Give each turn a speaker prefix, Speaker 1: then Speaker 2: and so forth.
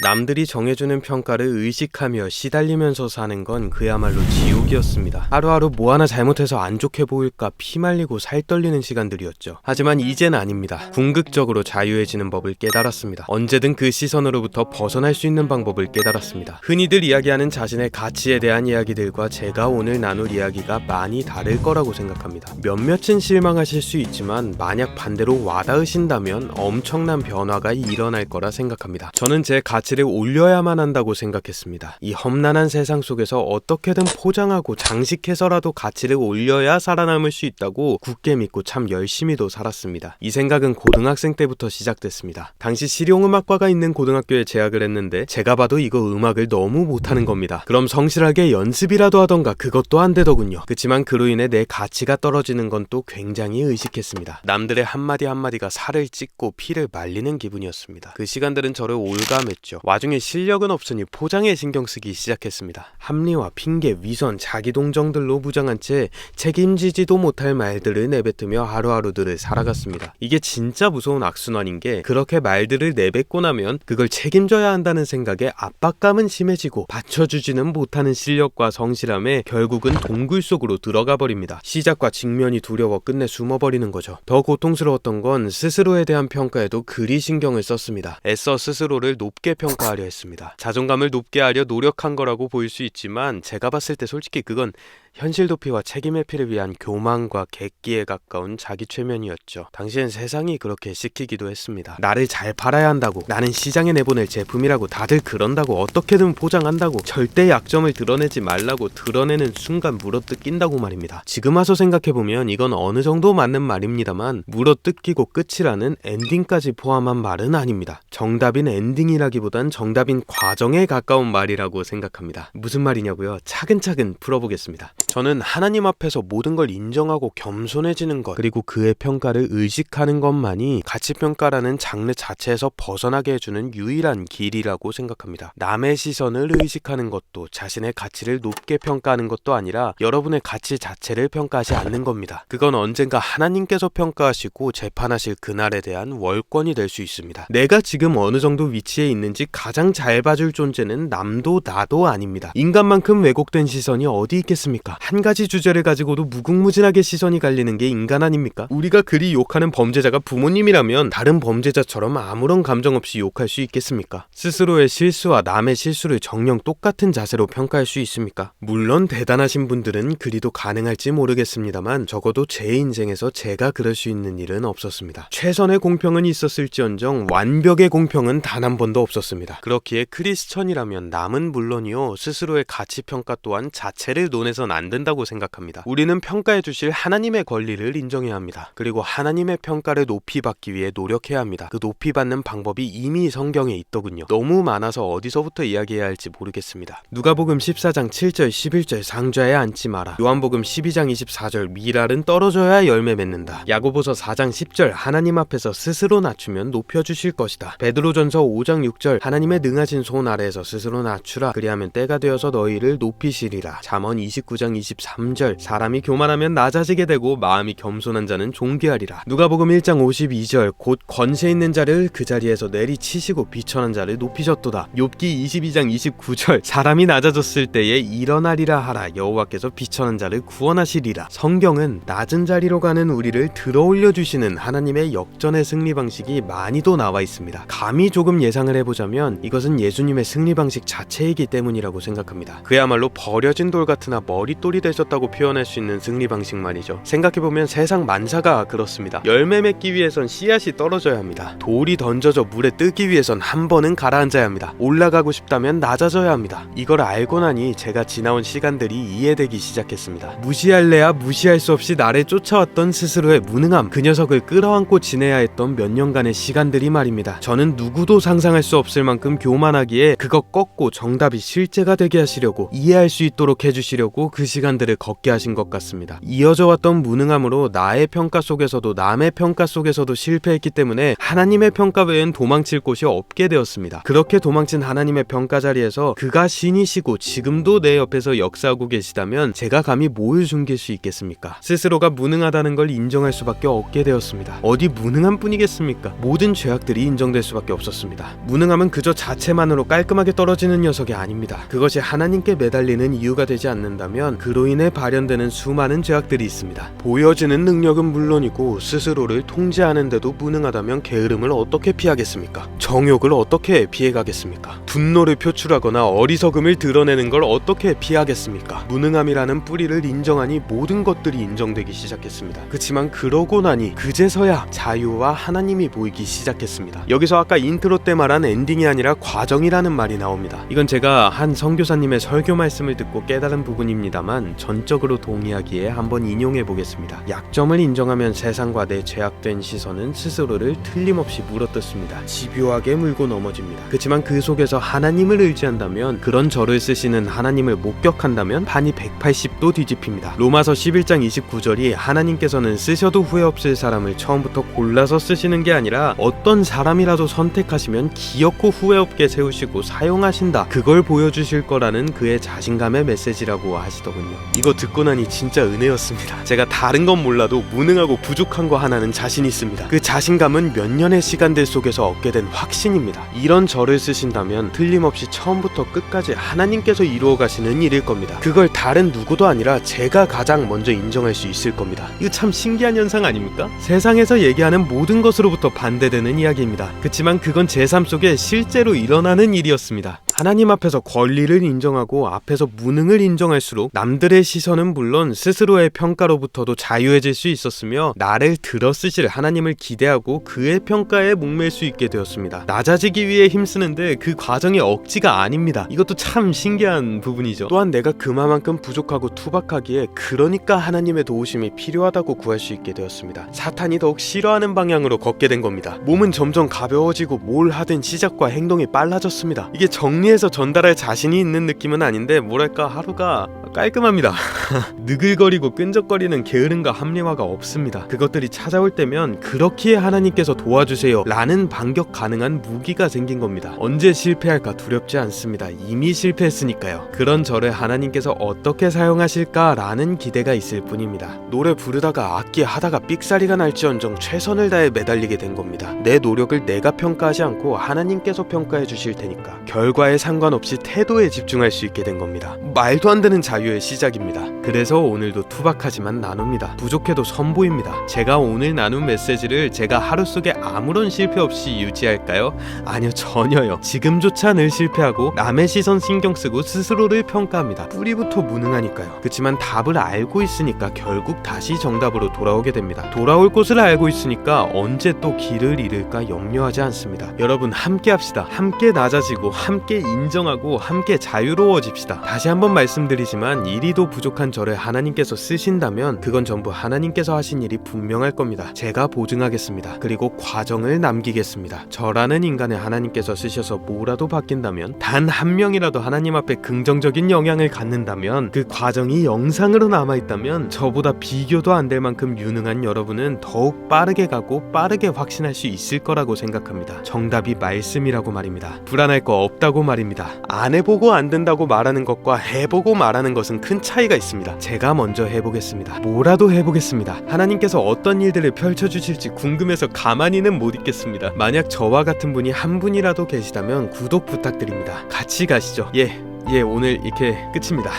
Speaker 1: 남들이 정해주는 평가를 의식하며 시달리면서 사는 건 그야말로 지옥이었습니다. 하루하루 뭐 하나 잘못해서 안 좋게 보일까 피말리고 살 떨리는 시간들이었죠. 하지만 이젠 아닙니다. 궁극적으로 자유해지는 법을 깨달았습니다. 언제든 그 시선으로부터 벗어날 수 있는 방법을 깨달았습니다. 흔히들 이야기하는 자신의 가치에 대한 이야기들과 제가 오늘 나눌 이야기가 많이 다를 거라고 생각합니다. 몇몇은 실망하실 수 있지만 만약 반대로 와닿으신다면 엄청난 변화가 일어날 거라 생각합니다. 저는 제 가치를 올려야만 한다고 생각했습니다. 이 험난한 세상 속에서 어떻게든 포장하고 장식해서라도 가치를 올려야 살아남을 수 있다고 굳게 믿고 참 열심히도 살았습니다. 이 생각은 고등학생 때부터 시작됐습니다. 당시 실용음악과가 있는 고등학교에 재학을 했는데 제가 봐도 이거 음악을 너무 못하는 겁니다. 그럼 성실하게 연습이라도 하던가 그것도 안 되더군요. 그치만 그로 인해 내 가치가 떨어지는 건 또 굉장히 의식했습니다. 남들의 한마디 한마디가 살을 찢고 피를 말리는 기분이었습니다. 그 시간들은 저를 올감했죠. 와중에 실력은 없으니 포장에 신경 쓰기 시작했습니다. 합리화, 핑계, 위선, 자기 동정들로 무장한 채 책임지지도 못할 말들을 내뱉으며 하루하루들을 살아갔습니다. 이게 진짜 무서운 악순환인 게 그렇게 말들을 내뱉고 나면 그걸 책임져야 한다는 생각에 압박감은 심해지고 받쳐주지는 못하는 실력과 성실함에 결국은 동굴 속으로 들어가 버립니다. 시작과 직면이 두려워 끝내 숨어버리는 거죠. 더 고통스러웠던 건 스스로에 대한 평가에도 그리 신경을 썼습니다. 애써 스스로를 높게 평가하려 했습니다. 자존감을 높게 하려 노력한 거라고 보일 수 있지만 제가 봤을 때 솔직히 그건 현실 도피와 책임 회피를 위한 교만과 객기에 가까운 자기 최면이었죠. 당시엔 세상이 그렇게 시키기도 했습니다. 나를 잘 팔아야 한다고, 나는 시장에 내보낼 제품이라고, 다들 그런다고, 어떻게든 포장한다고, 절대 약점을 드러내지 말라고, 드러내는 순간 물어뜯긴다고 말입니다. 지금 와서 생각해보면 이건 어느 정도 맞는 말입니다만 물어뜯기고 끝이라는 엔딩까지 포함한 말은 아닙니다. 정답인 엔딩이라기보단 정답인 과정에 가까운 말이라고 생각합니다. 무슨 말이냐고요? 차근차근 풀어보겠습니다. 저는 하나님 앞에서 모든 걸 인정하고 겸손해지는 것, 그리고 그의 평가를 의식하는 것만이 가치평가라는 장르 자체에서 벗어나게 해주는 유일한 길이라고 생각합니다. 남의 시선을 의식하는 것도 자신의 가치를 높게 평가하는 것도 아니라 여러분의 가치 자체를 평가하지 않는 겁니다. 그건 언젠가 하나님께서 평가하시고 재판하실 그날에 대한 월권이 될 수 있습니다. 내가 지금 어느 정도 위치에 있는지 가장 잘 봐줄 존재는 남도 나도 아닙니다. 인간만큼 왜곡된 시선이 어디 있겠습니까? 한 가지 주제를 가지고도 무궁무진하게 시선이 갈리는 게 인간 아닙니까? 우리가 그리 욕하는 범죄자가 부모님이라면 다른 범죄자처럼 아무런 감정 없이 욕할 수 있겠습니까? 스스로의 실수와 남의 실수를 정녕 똑같은 자세로 평가할 수 있습니까? 물론 대단하신 분들은 그리도 가능할지 모르겠습니다만 적어도 제 인생에서 제가 그럴 수 있는 일은 없었습니다. 최선의 공평은 있었을지언정 완벽의 공평은 단 한 번도 없었습니다. 그렇기에 크리스천이라면 남은 물론이요 스스로의 가치평가 또한 자체를 논해선 안 된다고 생각합니다. 우리는 평가해 주실 하나님의 권리를 인정해야 합니다. 그리고 하나님의 평가를 높이 받기 위해 노력해야 합니다. 그 높이 받는 방법이 이미 성경에 있더군요. 너무 많아서 어디서부터 이야기해야 할지 모르겠습니다. 누가복음 14장 7절 11절 상좌에 앉지 마라. 요한복음 12장 24절 미랄은 떨어져야 열매 맺는다. 야고보서 4장 10절 하나님 앞에서 스스로 낮추면 높여주실 것이다. 베드로전서 5장 6절 하나님의 능하신 손 아래에서 스스로 낮추라. 그리하면 때가 되어서 너희를 높이시리라. 잠언 29장 23절 사람이 교만하면 낮아지게 되고 마음이 겸손한 자는 존귀하리라. 누가복음 1장 52절 곧 권세 있는 자를 그 자리에서 내리치시고 비천한 자를 높이셨도다. 욥기 22장 29절 사람이 낮아졌을 때에 일어나리라 하라. 여호와께서 비천한 자를 구원하시리라. 성경은 낮은 자리로 가는 우리를 들어올려 주시는 하나님의 역전의 승리 방식이 많이도 나와 있습니다. 감히 조금 예상을 해보자면 이것은 예수님의 승리 방식 자체이기 때문이라고 생각합니다. 그야말로 버려진 돌 같으나 머릿돌이 되셨다고 표현할 수 있는 승리 방식 말이죠. 생각해보면 세상 만사가 그렇습니다. 열매 맺기 위해선 씨앗이 떨어져야 합니다. 돌이 던져져 물에 뜨기 위해선 한 번은 가라앉아야 합니다. 올라가고 싶다면 낮아져야 합니다. 이걸 알고 나니 제가 지나온 시간들이 이해되기 시작했습니다. 무시할래야 무시할 수 없이 나를 쫓아왔던 스스로의 무능함, 그 녀석을 끌어안고 지내야 했던 몇 년간의 시간들이 말입니다. 저는 누구도 상상할 수 없을 만큼 교만하기에 그것 꺾고 정답이 실제가 되게 하시려고 이해할 수 있도록 해주시려고 그 그 시간들을 걷게 하신 것 같습니다. 이어져 왔던 무능함으로 나의 평가 속에서도 남의 평가 속에서도 실패했기 때문에 하나님의 평가 외엔 도망칠 곳이 없게 되었습니다. 그렇게 도망친 하나님의 평가 자리에서 그가 신이시고 지금도 내 옆에서 역사하고 계시다면 제가 감히 뭘 숨길 수 있겠습니까? 스스로가 무능하다는 걸 인정할 수밖에 없게 되었습니다. 어디 무능한 뿐이겠습니까? 모든 죄악들이 인정될 수밖에 없었습니다. 무능함은 그저 자체만으로 깔끔하게 떨어지는 녀석이 아닙니다. 그것이 하나님께 매달리는 이유가 되지 않는다면 그로 인해 발현되는 수많은 죄악들이 있습니다. 보여지는 능력은 물론이고 스스로를 통제하는데도 무능하다면 게으름을 어떻게 피하겠습니까? 정욕을 어떻게 피해가겠습니까? 분노를 표출하거나 어리석음을 드러내는 걸 어떻게 피하겠습니까? 무능함이라는 뿌리를 인정하니 모든 것들이 인정되기 시작했습니다. 그치만 그러고 나니 그제서야 자유와 하나님이 보이기 시작했습니다. 여기서 아까 인트로 때 말한 엔딩이 아니라 과정이라는 말이 나옵니다. 이건 제가 한 선교사님의 설교 말씀을 듣고 깨달은 부분입니다만 전적으로 동의하기에 한번 인용해 보겠습니다. 약점을 인정하면 세상과 내 죄악된 시선은 스스로를 틀림없이 물어뜯습니다. 집요하게 물고 넘어집니다. 그치만 그 속에서 하나님을 의지한다면, 그런 저를 쓰시는 하나님을 목격한다면 판이 180도 뒤집힙니다. 로마서 11장 29절이 하나님께서는 쓰셔도 후회 없을 사람을 처음부터 골라서 쓰시는 게 아니라 어떤 사람이라도 선택하시면 기어코 후회 없게 세우시고 사용하신다, 그걸 보여주실 거라는 그의 자신감의 메시지라고 하시더군요. 이거 듣고 나니 진짜 은혜였습니다. 제가 다른 건 몰라도 무능하고 부족한 거 하나는 자신 있습니다. 그 자신감은 몇 년의 시간들 속에서 얻게 된 확신입니다. 이런 저를 쓰신다면 틀림없이 처음부터 끝까지 하나님께서 이루어 가시는 일일 겁니다. 그걸 다른 누구도 아니라 제가 가장 먼저 인정할 수 있을 겁니다. 이거 참 신기한 현상 아닙니까? 세상에서 얘기하는 모든 것으로부터 반대되는 이야기입니다. 그치만 그건 제 삶 속에 실제로 일어나는 일이었습니다. 하나님 앞에서 권리를 인정하고 앞에서 무능을 인정할수록 남들의 시선은 물론 스스로의 평가로부터도 자유해질 수 있었으며 나를 들어쓰실 하나님을 기대하고 그의 평가에 목맬 수 있게 되었습니다. 낮아지기 위해 힘쓰는데 그 과정이 억지가 아닙니다. 이것도 참 신기한 부분이죠. 또한 내가 그만큼 부족하고 투박하기에 그러니까 하나님의 도우심이 필요하다고 구할 수 있게 되었습니다. 사탄이 더욱 싫어하는 방향으로 걷게 된 겁니다. 몸은 점점 가벼워지고 뭘 하든 시작과 행동이 빨라졌습니다. 이게 정리해서 전달할 자신이 있는 느낌은 아닌데 뭐랄까 하루가 깔끔합니다. 느글거리고 끈적거리는 게으름과 합리화가 없습니다. 그것들이 찾아올 때면 그렇기에 하나님께서 도와주세요 라는 반격 가능한 무기가 생긴 겁니다. 언제 실패할까 두렵지 않습니다. 이미 실패했으니까요. 그런 저를 하나님께서 어떻게 사용하실까 라는 기대가 있을 뿐입니다. 노래 부르다가 악기 하다가 삑사리가 날지언정 최선을 다해 매달리게 된 겁니다. 내 노력을 내가 평가하지 않고 하나님께서 평가해 주실 테니까 결과에 상관없이 태도에 집중할 수 있게 된 겁니다. 말도 안 되는 자유의 시작입니다. 그래서 오늘도 투박하지만 나눕니다. 부족해도 선보입니다. 제가 오늘 나눈 메시지를 제가 하루 속에 아무런 실패 없이 유지할까요? 아니요, 전혀요. 지금조차 늘 실패하고 남의 시선 신경 쓰고 스스로를 평가합니다. 뿌리부터 무능하니까요. 그치만 답을 알고 있으니까 결국 다시 정답으로 돌아오게 됩니다. 돌아올 곳을 알고 있으니까 언제 또 길을 잃을까 염려하지 않습니다. 여러분 함께 합시다. 함께 낮아지고 함께 인정하고 함께 자유로워집시다. 다시 한번 말씀드리지만 이리도 부족한 저를 하나님께서 쓰신다면 그건 전부 하나님께서 하신 일이 분명할 겁니다. 제가 보증하겠습니다. 그리고 과정을 남기겠습니다. 저라는 인간을 하나님께서 쓰셔서 뭐라도 바뀐다면, 단 한 명이라도 하나님 앞에 긍정적인 영향을 갖는다면, 그 과정이 영상으로 남아있다면 저보다 비교도 안 될 만큼 유능한 여러분은 더욱 빠르게 가고 빠르게 확신할 수 있을 거라고 생각합니다. 정답이 말씀이라고 말입니다. 불안할 거 없다고 말입니다. 안 해보고 안 된다고 말하는 것과 해보고 말하는 것은 큰 차이가 있습니다. 제가 먼저 해보겠습니다. 뭐라도 해보겠습니다. 하나님께서 어떤 일들을 펼쳐주실지 궁금해서 가만히는 못 있겠습니다. 만약 저와 같은 분이 한 분이라도 계시다면 구독 부탁드립니다. 같이 가시죠. 예, 오늘 이렇게 끝입니다.